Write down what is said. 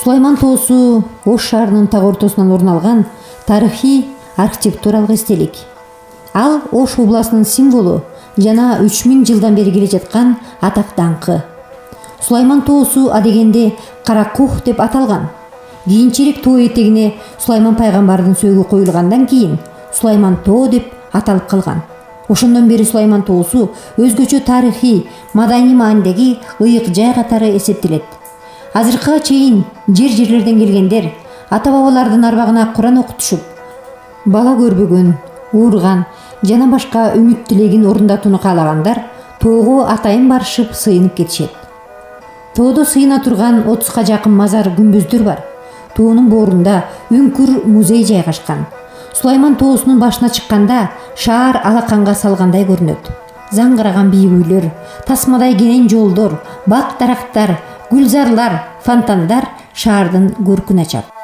Сулайман тоосу Ош шаарынын так ортосунан орун алган тарыхый архитектуралык эстелик. Ал Ош областынын символу жана 3000 жылдан бери келе жаткан атак даңкы. Сулайман тоосу адегенде Каракух деп аталган. Кийинчерээк тоо этегине Сулайман пайгамбардын сөөгү коюлгандан кийин Сулайман тоо деп аталып калган. Ошондон бери Сулайман тоосу өзгөчө тарыхый, маданий маанидеги ыйык жай катары эсептелет. Азыркыга чейин жерлерден келгендер ата-бабалардын арбагына Куран окутушуп, бала көрбөгөн, уурган жана башка үмүт тилегин орундатууну каалагандар тоого атайын барышып сыйынып кетишет. Тоодо сыйына турган 30га жакын мазар күмбөздөр бар. Тоонун боорунда үңкүр музей жайгашкан. Сулайман тоосунун башына чыкканда шаар алаканга салгандай көрүнөт. Заңгыраган бийик үйлөр, тасмадай кенен жолдор, бак дарактар, гүлзарлар, фонтандар шаардын көркүн ачат.